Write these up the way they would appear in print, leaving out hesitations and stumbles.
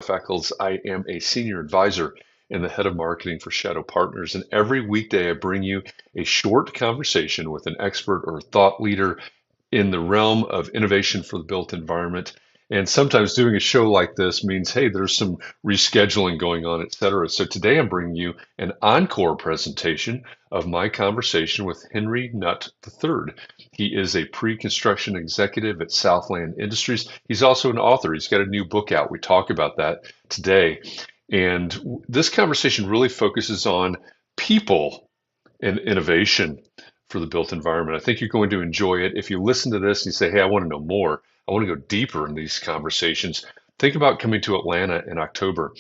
Echols. I am a senior advisor and the head of marketing for Shadow Partners. And every weekday, I bring you a short conversation with an expert or thought leader in the realm of innovation for the built environment. And sometimes doing a show like this means, hey, there's some rescheduling going on, et cetera. So today I'm bringing you an encore presentation of my conversation with Henry Nutt III. He is a pre-construction executive at Southland Industries. He's also an author. He's got a new book out. We talk about that today. And this conversation really focuses on people and innovation for the built environment. I think you're going to enjoy it. If you listen to this and you say, hey, I want to know more, I want to go deeper in these conversations, think about coming to Atlanta in October.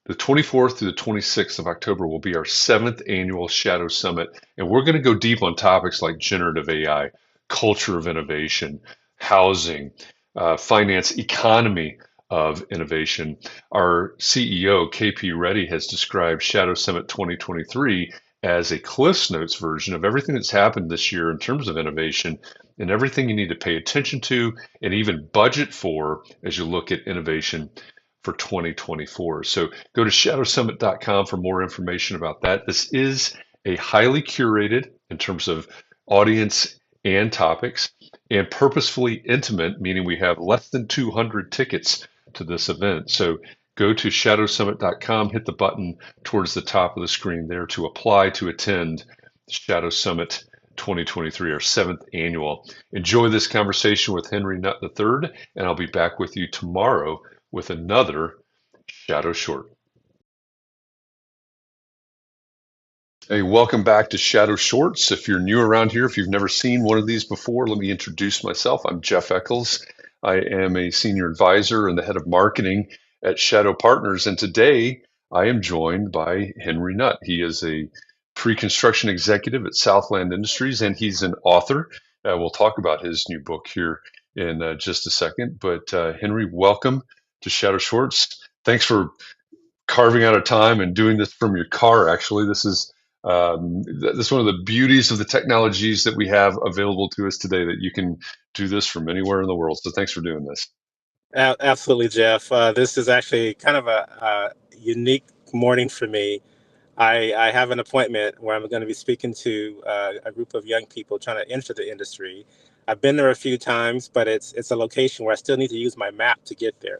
The 24th through the 26th of October will be our seventh annual Shadow Summit, and we're going to go deep on topics like generative AI, culture of innovation, housing, finance, economy of innovation. Our CEO, KP Reddy, has described Shadow Summit 2023 as a Cliff's Notes version of everything that's happened this year in terms of innovation and everything you need to pay attention to and even budget for as you look at innovation for 2024. So go to shadowsummit.com for more information about that. This is a highly curated in terms of audience and topics and purposefully intimate, meaning we have less than 200 tickets to this event. So go to shadowsummit.com, hit the button towards the top of the screen there to apply to attend Shadow Summit 2023, our seventh annual. Enjoy this conversation with Henry Nutt III, and I'll be back with you tomorrow with another Shadow Short. Hey, welcome back to Shadow Shorts. If you're new around here, if you've never seen one of these before, let me introduce myself. I'm Jeff Echols. I am a senior advisor and the head of marketing at Shadow Partners. And today I am joined by Henry Nutt. He is a pre-construction executive at Southland Industries, and he's an author. We'll talk about his new book here in just a second. But Henry, welcome to Shadow Shorts. Thanks for carving out a time and doing this from your car. Actually, this is one of the beauties of the technologies that we have available to us today, that you can do this from anywhere in the world. So thanks for doing this. Absolutely, Jeff. This is actually kind of a unique morning for me. I have an appointment where I'm going to be speaking to a group of young people trying to enter the industry. I've been there a few times, but it's a location where I still need to use my map to get there.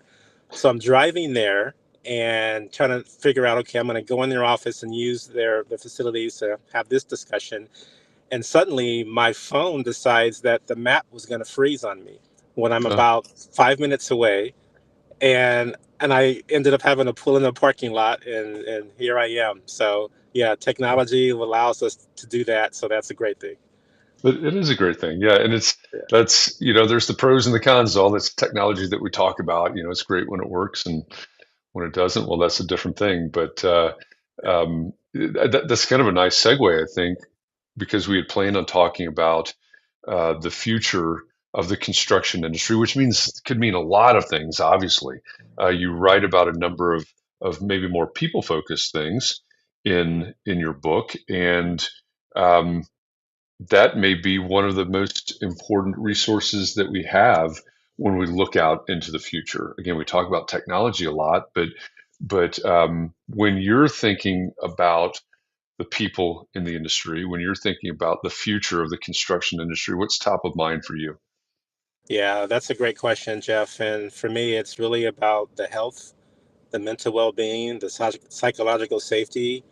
So I'm driving there and trying to figure out, okay, I'm going to go in their office and use their facilities to have this discussion. And suddenly my phone decides that the map was going to freeze on me when I'm Oh, about 5 minutes away, and I ended up having to pull in the parking lot, and here I am. So yeah, technology allows us to do that, so that's a great thing. it is a great thing. Yeah. And Yeah. there's the pros and the cons of all this technology that we talk about. It's great when it works, and when it doesn't, well, that's a different thing. But that's kind of a nice segue, I think, because we had planned on talking about the future of the construction industry, which could mean a lot of things. Obviously, you write about a number of maybe more people focused things in your book, and um, that may be one of the most important resources that we have when we look out into the future. Again, we talk about technology a lot, but when you're thinking about the people in the industry, when you're thinking about the future of the construction industry, what's top of mind for you? Yeah, that's a great question, Jeff. And for me, it's really about the health, the mental well-being, the psychological safety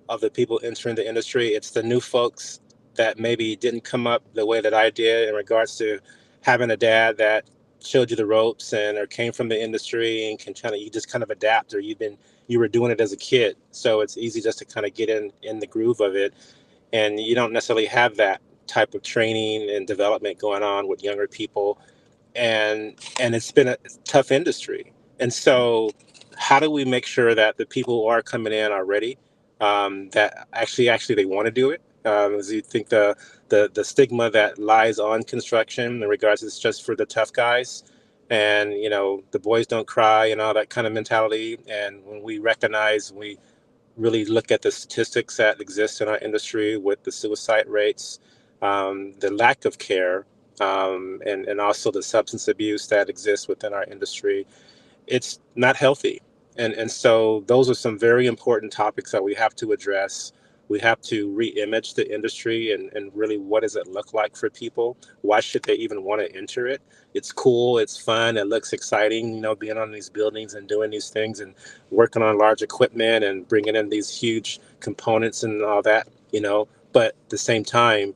of the people entering the industry. It's the new folks that maybe didn't come up the way that I did in regards to having a dad that showed you the ropes and or came from the industry and can kind of you just kind of adapt, or you were doing it as a kid. So it's easy just to kind of get in the groove of it, and you don't necessarily have that type of training and development going on with younger people, and it's been a tough industry. And so how do we make sure that the people who are coming in are ready, that actually they want to do it? As you think the stigma that lies on construction in regards to it's just for the tough guys, and the boys don't cry and all that kind of mentality. And when we recognize, we really look at the statistics that exist in our industry with the suicide rates, the lack of care, and also the substance abuse that exists within our industry. it's not healthy. And so those are some very important topics that we have to address. We have to re-image the industry, and really, what does it look like for people? Why should they even want to enter it? It's cool, it's fun, it looks exciting, being on these buildings and doing these things and working on large equipment and bringing in these huge components and all that, but at the same time,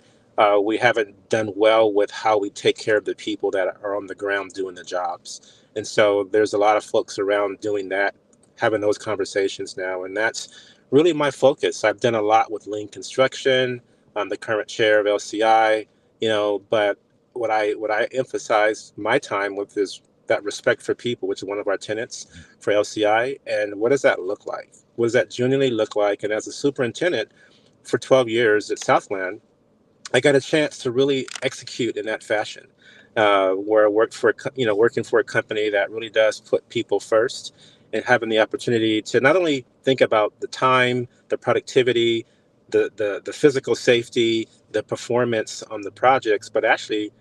we haven't done well with how we take care of the people that are on the ground doing the jobs. And so there's a lot of folks around doing that, having those conversations now. And that's really my focus. I've done a lot with lean construction. I'm the current chair of LCI, but what I emphasize my time with is that respect for people, which is one of our tenets for LCI. And what does that look like? What does that genuinely look like? And as a superintendent for 12 years at Southland, I got a chance to really execute in that fashion, where I worked for, working for a company that really does put people first, and having the opportunity to not only think about the time, the productivity, the physical safety, the performance on the projects, but actually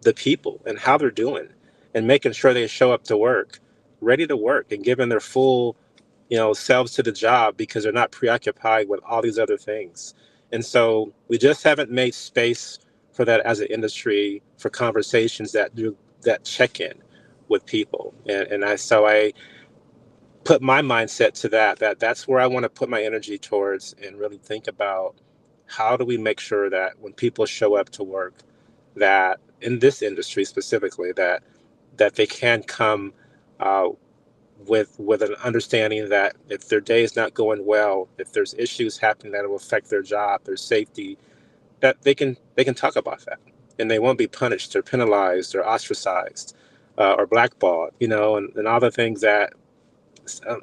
the people and how they're doing, and making sure they show up to work, ready to work, and giving their full selves to the job because they're not preoccupied with all these other things. And so we just haven't made space for that as an industry, for conversations that do that check in with people. And I put my mindset to that's where I want to put my energy towards, and really think about how do we make sure that when people show up to work, that in this industry specifically, that they can come uh, with an understanding that if their day is not going well, if there's issues happening that will affect their job, their safety, that they can talk about that, and they won't be punished or penalized or ostracized, or blackballed, and all the things that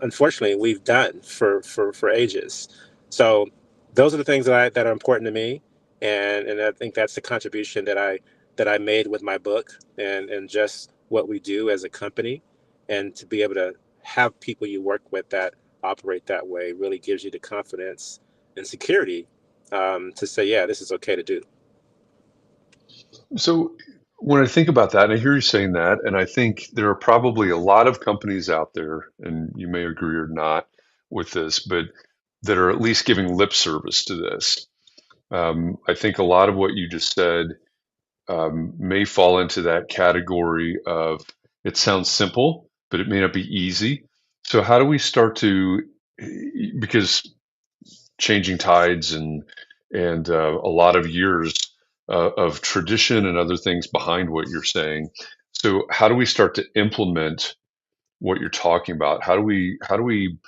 unfortunately we've done for ages. So those are the things that are important to me, and I think that's the contribution that I made with my book, and just what we do as a company, and to be able to have people you work with that operate that way really gives you the confidence and security, to say, yeah, this is okay to do. So when I think about that, and I hear you saying that, and I think there are probably a lot of companies out there, and you may agree or not with this, but that are at least giving lip service to this. I think a lot of what you just said may fall into that category of it sounds simple, but it may not be easy. So how do we start to, because changing tides and a lot of years of tradition and other things behind what you're saying. So how do we start to implement what you're talking about? How do we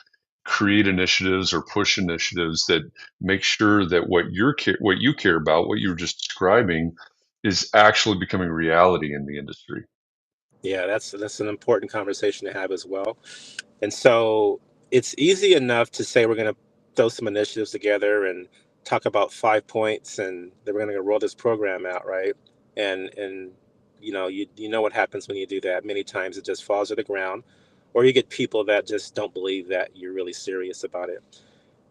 create initiatives or push initiatives that make sure that what you care about, what you're just describing, is actually becoming reality in the industry? Yeah, that's an important conversation to have as well. And so it's easy enough to say we're going to throw some initiatives together and talk about 5 points, and then we're going to roll this program out, right? And you know what happens when you do that. Many times it just falls to the ground, or you get people that just don't believe that you're really serious about it.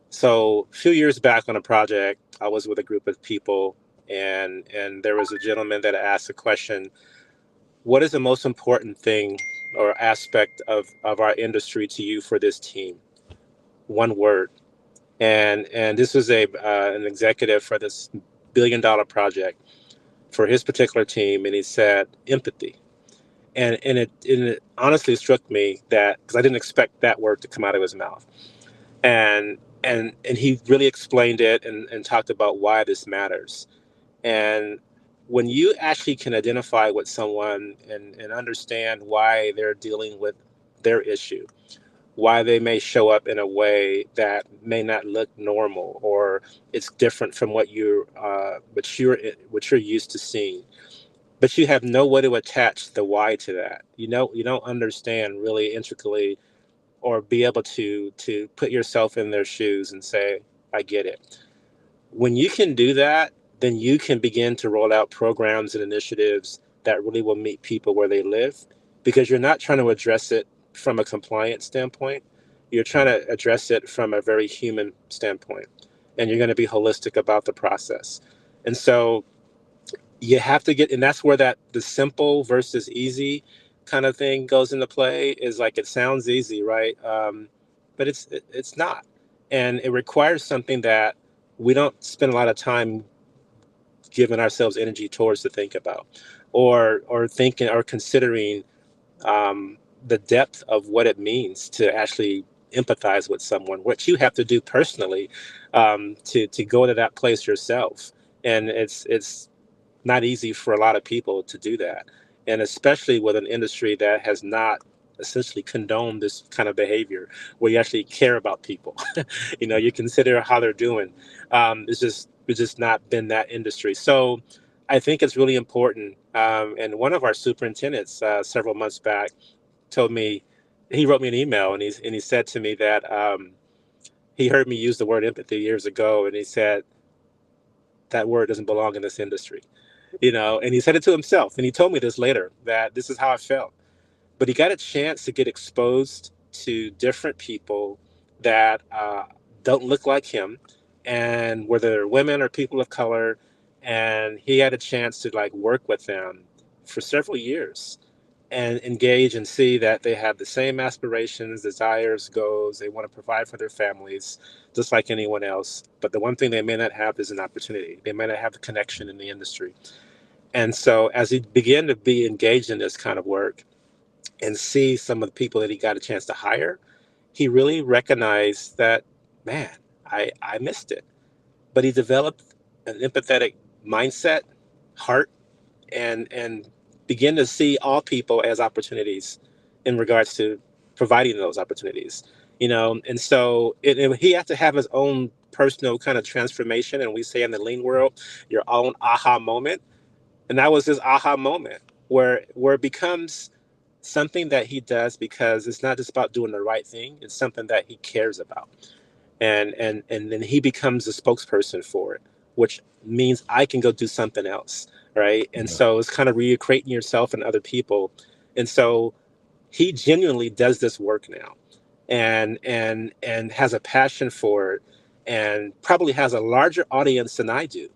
So a few years back on a project, I was with a group of people, and there was a gentleman that asked a question: what is the most important thing or aspect of our industry to you for this team? One word. And this was a an executive for this $1 billion project for his particular team, and he said empathy. And it honestly struck me that, because I didn't expect that word to come out of his mouth. And he really explained it, and talked about why this matters. And when you actually can identify with someone, and understand why they're dealing with their issue, why they may show up in a way that may not look normal, or it's different from what you're used to seeing, but you have no way to attach the why to that. You don't understand really intricately, or be able to put yourself in their shoes and say, I get it. When you can do that, then you can begin to roll out programs and initiatives that really will meet people where they live, because you're not trying to address it from a compliance standpoint. You're trying to address it from a very human standpoint, and you're going to be holistic about the process. And so you have to get, and that's where that the simple versus easy kind of thing goes into play is like it sounds easy, right? But it's not, and it requires something that we don't spend a lot of time giving ourselves energy towards to think about, or thinking or considering um, the depth of what it means to actually empathize with someone, what you have to do personally to go to that place yourself, and it's not easy for a lot of people to do that. And especially with an industry that has not essentially condoned this kind of behavior where you actually care about people. You consider how they're doing. It's just not been that industry. So I think it's really important. And one of our superintendents several months back told me, he wrote me an email, and he said to me that he heard me use the word empathy years ago, and he said that word doesn't belong in this industry. And he said it to himself, and he told me this later, that this is how I felt. But he got a chance to get exposed to different people that don't look like him, and whether they're women or people of color, and he had a chance to like work with them for several years and engage and see that they have the same aspirations, desires, goals. They want to provide for their families just like anyone else. But the one thing they may not have is an opportunity. They may not have the connection in the industry. And so as he began to be engaged in this kind of work and see some of the people that he got a chance to hire, he really recognized that, man, I missed it. But he developed an empathetic mindset, heart, and begin to see all people as opportunities in regards to providing those opportunities. And so he had to have his own personal kind of transformation, and we say in the lean world, your own aha moment. And that was his aha moment, where it becomes something that he does because it's not just about doing the right thing, it's something that he cares about. And then he becomes a spokesperson for it, which means I can go do something else, right? And Yeah. so it's kind of recreating yourself and other people. And so he genuinely does this work now, and has a passion for it, and probably has a larger audience than I do.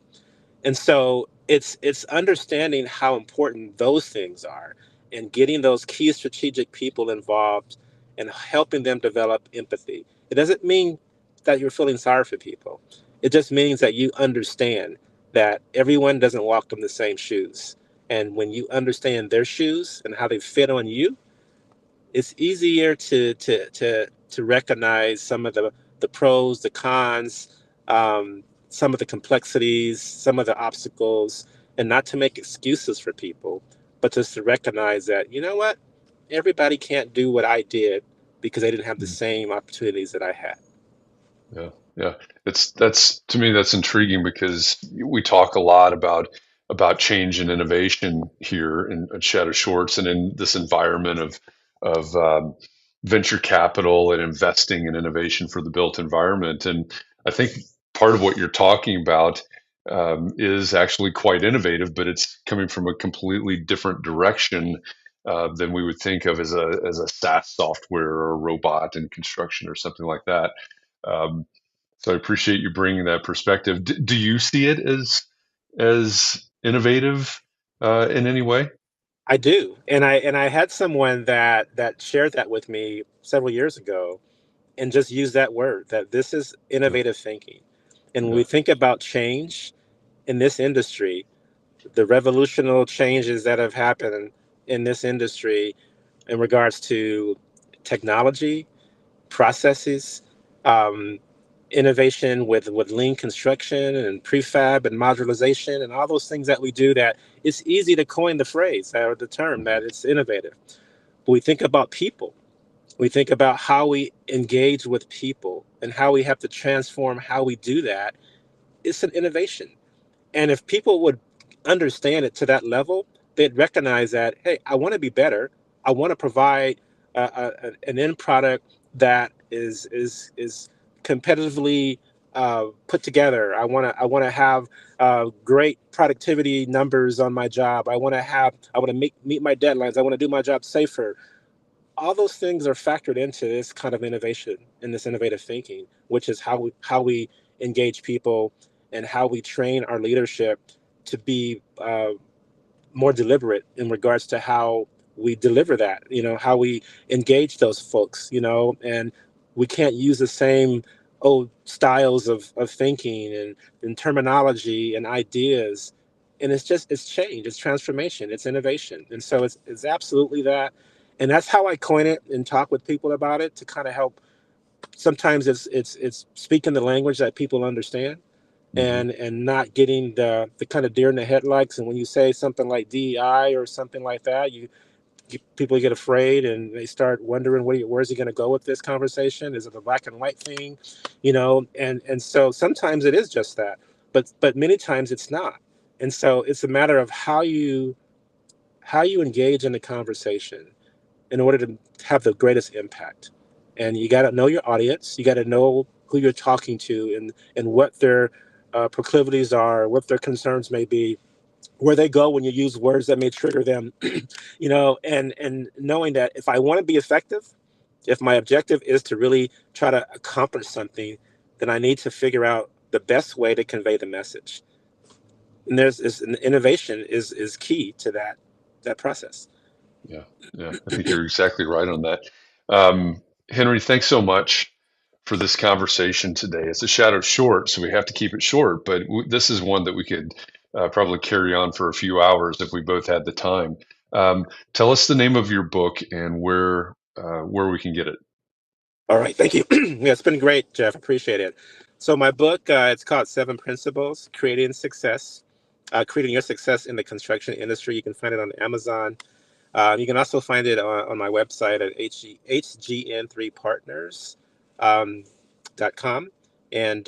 And so it's understanding how important those things are, and getting those key strategic people involved and helping them develop empathy. It doesn't mean that you're feeling sorry for people. It just means that you understand that everyone doesn't walk in the same shoes. And when you understand their shoes and how they fit on you, it's easier to recognize some of the pros, the cons, some of the complexities, some of the obstacles, and not to make excuses for people, but just to recognize that, you know what, everybody can't do what I did because they didn't have the same opportunities that I had. Yeah, yeah. That's to me that's intriguing because we talk a lot about change and innovation here at Shadow Shorts and in this environment of venture capital and investing in innovation for the built environment. And I think part of what you're talking about is actually quite innovative, but it's coming from a completely different direction than we would think of as a SaaS software or a robot in construction or something like that. Um, so I appreciate you bringing that perspective. Do you see it as innovative in any way? I do, and I had someone that shared that with me several years ago, and just used that word, that this is Yeah, innovative thinking. And when yeah, we think about change in this industry, the revolutionary changes that have happened in this industry in regards to technology, processes, um, innovation with lean construction and prefab and modularization and all those things that we do, that it's easy to coin the phrase or the term that it's innovative. But we think about people. We think about how we engage with people and how we have to transform how we do that. It's an innovation. And if people would understand it to that level, they'd recognize that, hey, I want to be better. I want to provide an end product that is competitively put together. I want to have great productivity numbers on my job. I want to meet my deadlines. I want to do my job safer. All those things are factored into this kind of innovation and this innovative thinking, which is how we engage people and how we train our leadership to be more deliberate in regards to how we deliver that, how we engage those folks, and we can't use the same old styles of thinking and terminology and ideas. And it's change, it's transformation, it's innovation. And so it's absolutely that. And that's how I coin it and talk with people about it, to kind of help. Sometimes it's speaking the language that people understand, Hmm. and not getting the kind of deer in the headlights. And when you say something like DEI or something like that, people get afraid and they start wondering, where's he going to go with this conversation? Is it a black and white thing? And so sometimes it is just that, but many times it's not. And so it's a matter of how you engage in the conversation in order to have the greatest impact. And you got to know your audience. You got to know who you're talking to, and what their proclivities are, what their concerns may be, where they go when you use words that may trigger them. And knowing that if I want to be effective, if my objective is to really try to accomplish something, then I need to figure out the best way to convey the message. And innovation is key to that process. Yeah, yeah, I think you're exactly right on that. Um, Henry, thanks so much for this conversation today. It's a shadow short, so we have to keep it short, but this is one that we could probably carry on for a few hours if we both had the time. Tell us the name of your book and where we can get it. All right, thank you. Yeah, it's been great, Jeff. Appreciate it. So my book, it's called Seven Principles: Creating Success, Creating Your Success in the Construction Industry. You can find it on Amazon. You can also find it on my website at hgn3partners. .com. And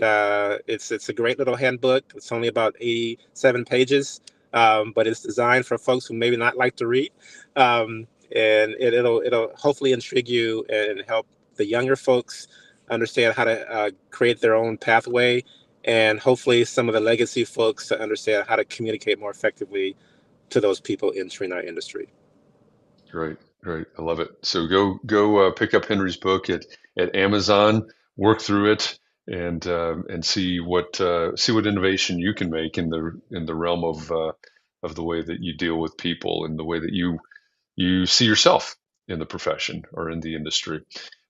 it's a great little handbook. It's only about 87 pages, but it's designed for folks who maybe not like to read. And it'll hopefully intrigue you and help the younger folks understand how to create their own pathway, and hopefully some of the legacy folks to understand how to communicate more effectively to those people entering our industry. Great, great. I love it. So go pick up Henry's book at Amazon, work through it, and see what innovation you can make in the realm of the way that you deal with people and the way that you see yourself in the profession or in the industry.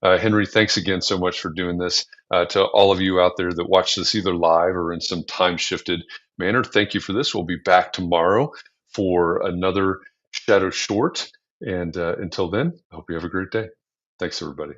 Henry, thanks again so much for doing this. To all of you out there that watch this either live or in some time shifted manner, thank you for this. We'll be back tomorrow for another Shadow Short. And until then, I hope you have a great day. Thanks, everybody.